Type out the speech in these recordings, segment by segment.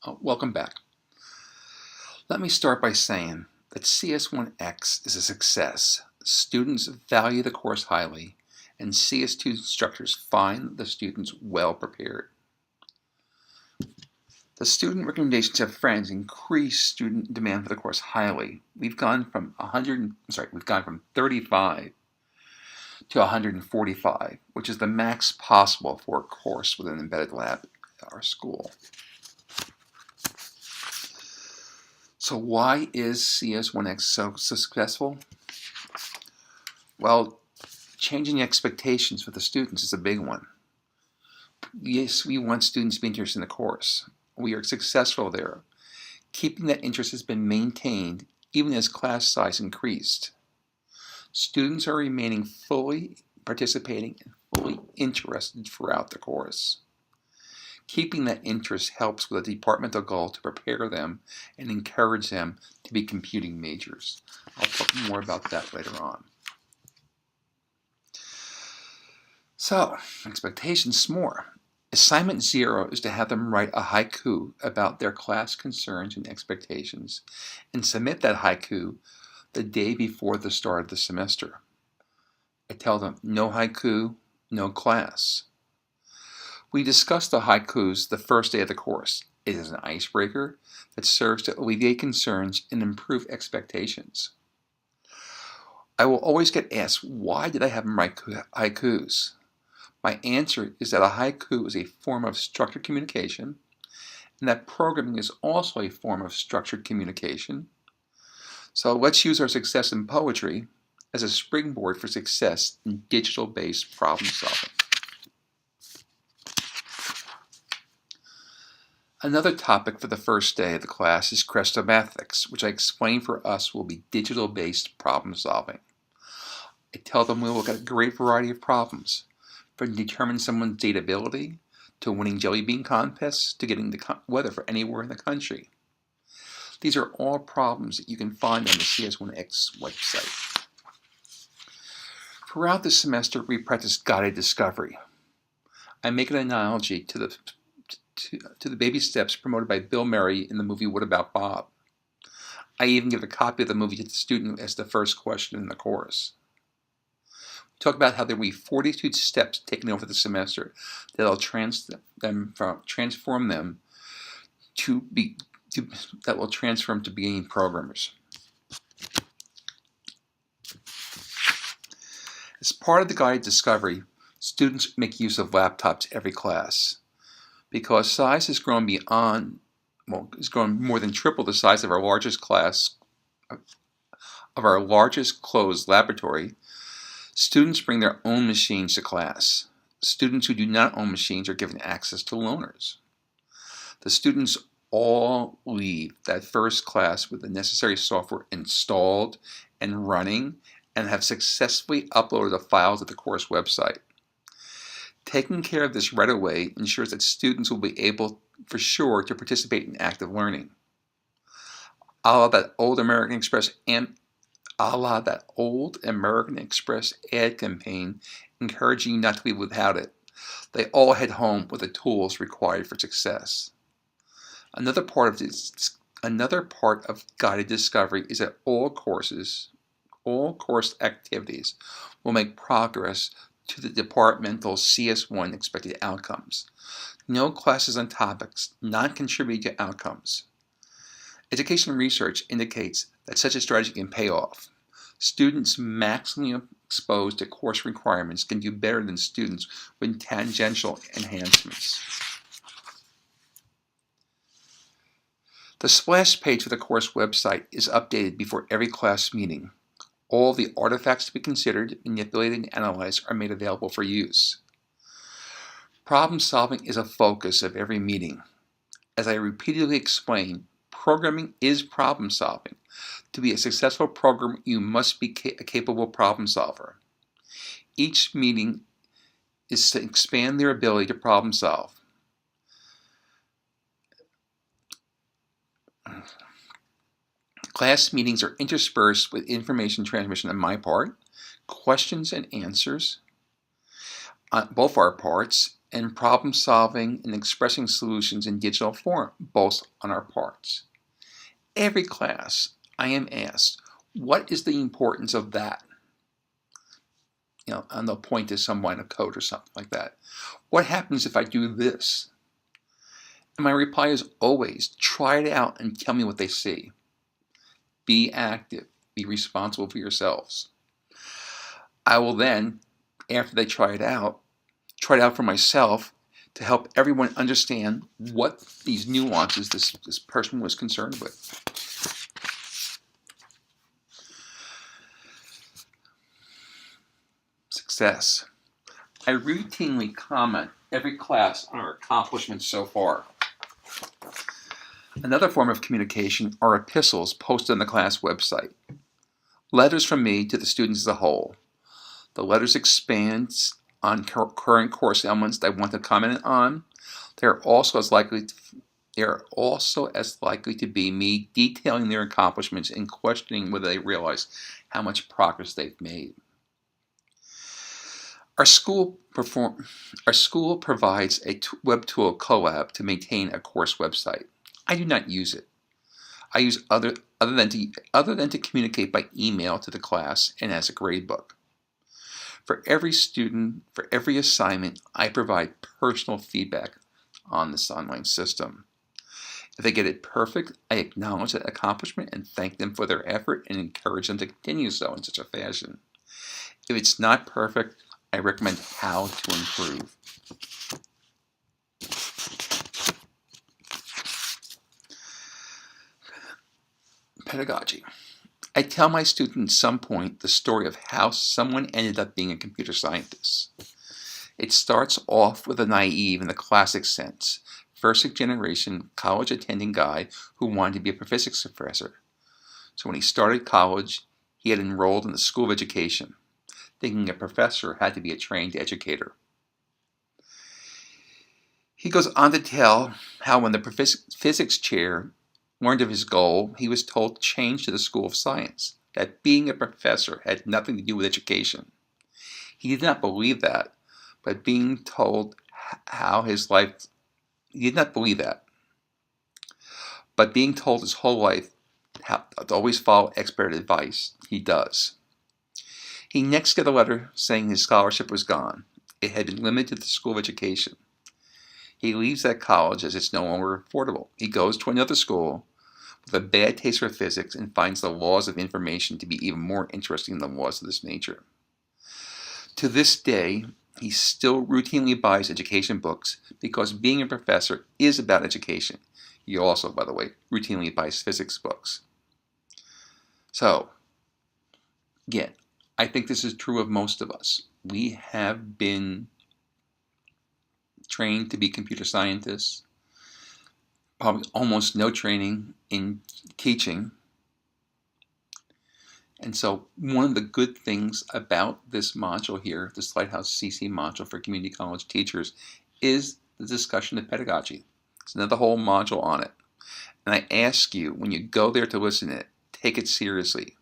Welcome back. Let me start by saying that CS1X is a success. Students value the course highly, and CS2 instructors find the students well prepared. The student recommendations of friends increase student demand for the course highly. We've gone from 35 to 145, which is the max possible for a course with an embedded lab at our school. So why is CS1X so successful? Well, changing expectations for the students is a big one. Yes, we want students to be interested in the course. We are successful there. Keeping that interest has been maintained even as class size increased. Students are remaining fully participating and fully interested throughout the course. Keeping that interest helps with a departmental goal to prepare them and encourage them to be computing majors. I'll talk more about that later on. So, expectations more. Assignment 0 is to have them write a haiku about their class concerns and expectations and submit that haiku the day before the start of the semester. I tell them, no haiku, no class. We discuss the haikus the first day of the course. It is an icebreaker that serves to alleviate concerns and improve expectations. I will always get asked, why did I have them write haikus? My answer is that a haiku is a form of structured communication, and that programming is also a form of structured communication. So let's use our success in poetry as a springboard for success in digital-based problem solving. Another topic for the first day of the class is Chrestomathics, which I explain for us will be digital-based problem solving. I tell them we'll look at a great variety of problems, from determining someone's dateability, to winning jelly bean contests, to getting the weather for anywhere in the country. These are all problems that you can find on the CS1X website. Throughout the semester, we practice guided discovery. I make an analogy to the baby steps promoted by Bill Murray in the movie What About Bob? I even give a copy of the movie to the student as the first question in the course. We talk about how there will be 42 steps taken over the semester that will transform them to being programmers. As part of the guided discovery, students make use of laptops every class. Because size has grown more than triple the size of our largest closed laboratory, students bring their own machines to class. Students who do not own machines are given access to loaners. The students all leave that first class with the necessary software installed and running and have successfully uploaded the files to the course website. Taking care of this right away ensures that students will be able, for sure, to participate in active learning. A la that old American Express ad campaign encouraging you not to leave without it. They all head home with the tools required for success. Another part of guided discovery is that all course activities will make progress to the departmental CS1 expected outcomes. No classes on topics not contributing to outcomes. Education research indicates that such a strategy can pay off. Students maximally exposed to course requirements can do better than students with tangential enhancements. The splash page for the course website is updated before every class meeting. All the artifacts to be considered, manipulated, and analyzed are made available for use. Problem solving is a focus of every meeting. As I repeatedly explain, programming is problem solving. To be a successful programmer, you must be a capable problem solver. Each meeting is to expand their ability to problem solve. Class meetings are interspersed with information transmission on my part, questions and answers on both our parts, and problem solving and expressing solutions in digital form, both on our parts. Every class, I am asked, what is the importance of that? And they'll point to some line of code or something like that. What happens if I do this? And my reply is always, try it out and tell me what they see. Be active. Be responsible for yourselves. I will then, after they try it out for myself to help everyone understand what these nuances this person was concerned with. Success. I routinely comment every class on our accomplishments so far. Another form of communication are epistles posted on the class website. Letters from me to the students as a whole. The letters expand on current course elements that I want to comment on. They are also as likely to be me detailing their accomplishments and questioning whether they realize how much progress they've made. Our school provides a web tool Colab to maintain a course website. I do not use it. I use other than to communicate by email to the class and as a gradebook. For every student, for every assignment, I provide personal feedback on this online system. If they get it perfect, I acknowledge that accomplishment and thank them for their effort and encourage them to continue so in such a fashion. If it's not perfect, I recommend how to improve. Pedagogy. I tell my students at some point the story of how someone ended up being a computer scientist. It starts off with a naive in the classic sense, first-generation college-attending guy who wanted to be a physics professor. So when he started college, he had enrolled in the School of Education, thinking a professor had to be a trained educator. He goes on to tell how when the physics chair learned of his goal, he was told to change to the School of Science, that being a professor had nothing to do with education. He did not believe that, but being told how his life, he did not believe that, but being told his whole life how to always follow expert advice, he does. He next got a letter saying his scholarship was gone. It had been limited to the School of Education. He leaves that college as it's no longer affordable. He goes to another school with a bad taste for physics and finds the laws of information to be even more interesting than laws of this nature. To this day, he still routinely buys education books because being a professor is about education. He also, by the way, routinely buys physics books. So, again, I think this is true of most of us. We have been trained to be computer scientists, probably almost no training in teaching. And so one of the good things about this module here, this Lighthouse CC module for community college teachers, is the discussion of pedagogy. It's another whole module on it. And I ask you, when you go there to listen to it, take it seriously.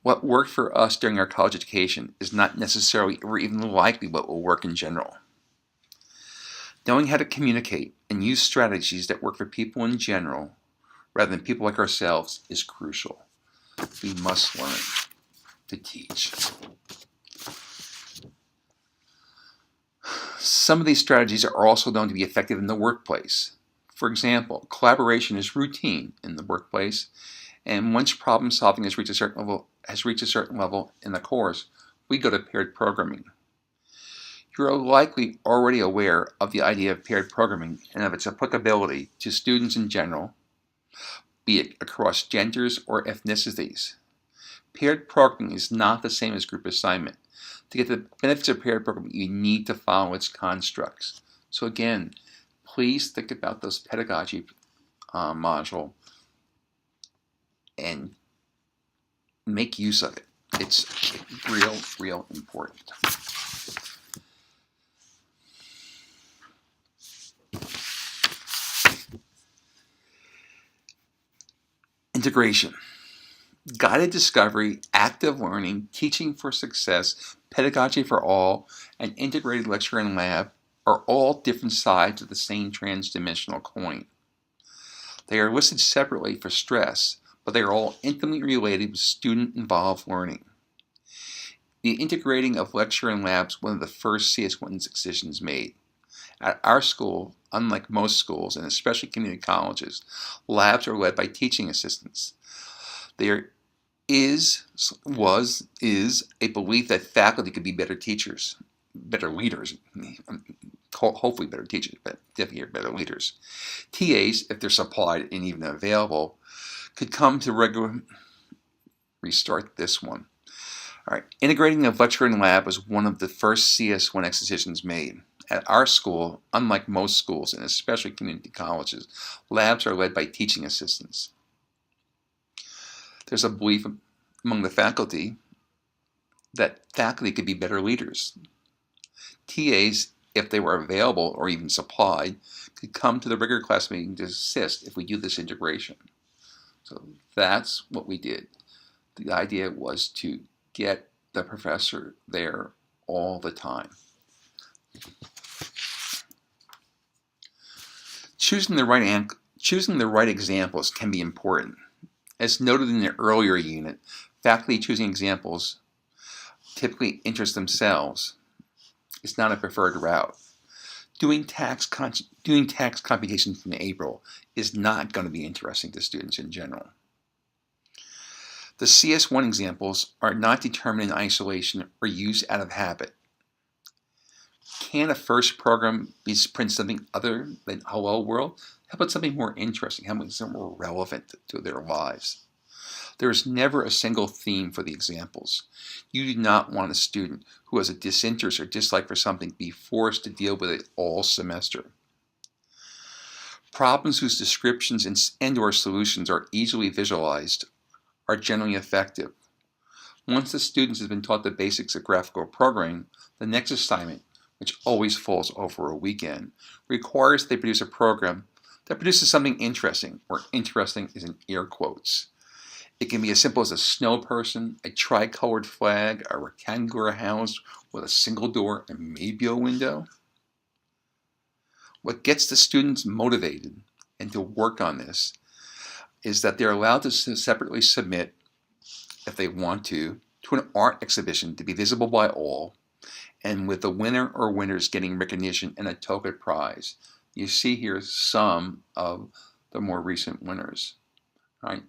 What worked for us during our college education is not necessarily or even likely what will work in general. Knowing how to communicate and use strategies that work for people in general, rather than people like ourselves, is crucial. We must learn to teach. Some of these strategies are also known to be effective in the workplace. For example, collaboration is routine in the workplace, and once problem solving has reached a certain level in the course, we go to paired programming. You're likely already aware of the idea of paired programming and of its applicability to students in general, be it across genders or ethnicities. Paired programming is not the same as group assignment. To get the benefits of paired programming, you need to follow its constructs. So again, please think about this pedagogy module and make use of it. It's real important. Integration. Guided discovery, active learning, teaching for success, pedagogy for all, and integrated lecture and lab are all different sides of the same transdimensional coin. They are listed separately for stress, but they are all intimately related with student-involved learning. The integrating of lecture and labs was one of the first CS1 decisions made. At our school, unlike most schools, and especially community colleges, labs are led by teaching assistants. There is a belief that faculty could be better teachers, better leaders, hopefully better teachers, but definitely better leaders. TAs, if they're supplied and even available, could come to restart this one. All right, integrating of lecture and lab was one of the first CS1 decisions made. At our school, unlike most schools, and especially community colleges, labs are led by teaching assistants. There's a belief among the faculty that faculty could be better leaders. TAs, if they were available or even supplied, could come to the regular class meeting to assist if we do this integration. So that's what we did. The idea was to get the professor there all the time. Choosing the right examples can be important. As noted in the earlier unit, faculty choosing examples typically interest themselves. It's not a preferred route. Doing tax computations in April is not going to be interesting to students in general. The CS1 examples are not determined in isolation or used out of habit. Can a first program print something other than Hello World? How about something more interesting? How about something more relevant to their lives? There is never a single theme for the examples. You do not want a student who has a disinterest or dislike for something be forced to deal with it all semester. Problems whose descriptions and/or solutions are easily visualized are generally effective. Once the students have been taught the basics of graphical programming, the next assignment, which always falls over a weekend, requires they produce a program that produces something interesting, where interesting is in air quotes. It can be as simple as a snow person, a tricolored flag, a rectangular house with a single door and maybe a window. What gets the students motivated and to work on this is that they're allowed to separately submit, if they want to an art exhibition to be visible by all, and with the winner or winners getting recognition and a token prize. You see here some of the more recent winners. All right.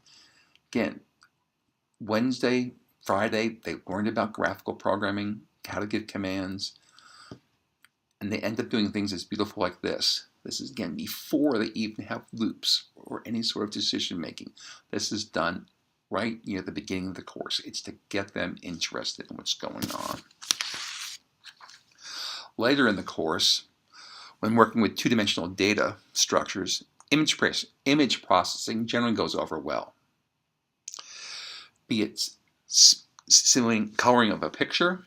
Again, Wednesday, Friday, they learned about graphical programming, how to give commands, and they end up doing things as beautiful like this. This is, again, before they even have loops or any sort of decision making. This is done right near the beginning of the course. It's to get them interested in what's going on. Later in the course, when working with two-dimensional data structures, image processing generally goes over well. Be it coloring of a picture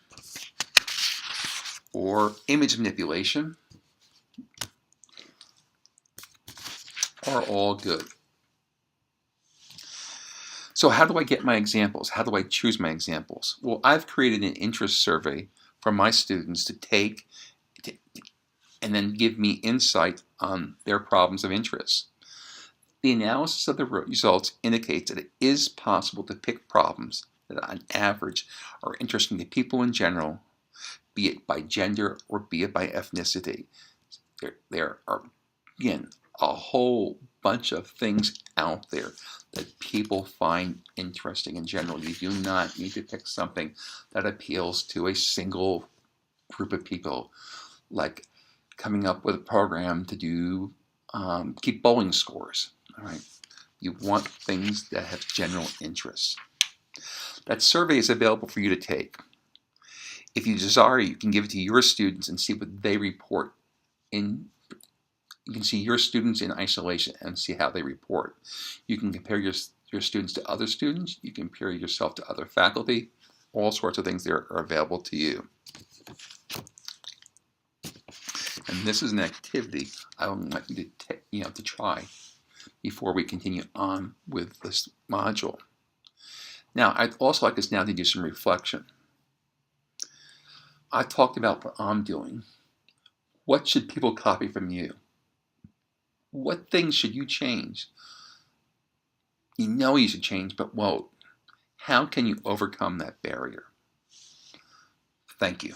or image manipulation are all good. So how do I get my examples? How do I choose my examples? Well, I've created an interest survey for my students to take and then give me insight on their problems of interest. The analysis of the results indicates that it is possible to pick problems that on average are interesting to people in general, be it by gender or be it by ethnicity. There are, again, a whole bunch of things out there that people find interesting in general. You do not need to pick something that appeals to a single group of people, like coming up with a program to do keep bowling scores. All right, you want things that have general interests. That survey is available for you to take. If you desire, you can give it to your students and see what they report in. You can see your students in isolation and see how they report. You can compare your students to other students. You can compare yourself to other faculty. All sorts of things there are available to you. And this is an activity I would like you to try before we continue on with this module. Now, I'd also like us now to do some reflection. I talked about what I'm doing. What should people copy from you? What things should you change? You know you should change, but won't. How can you overcome that barrier? Thank you.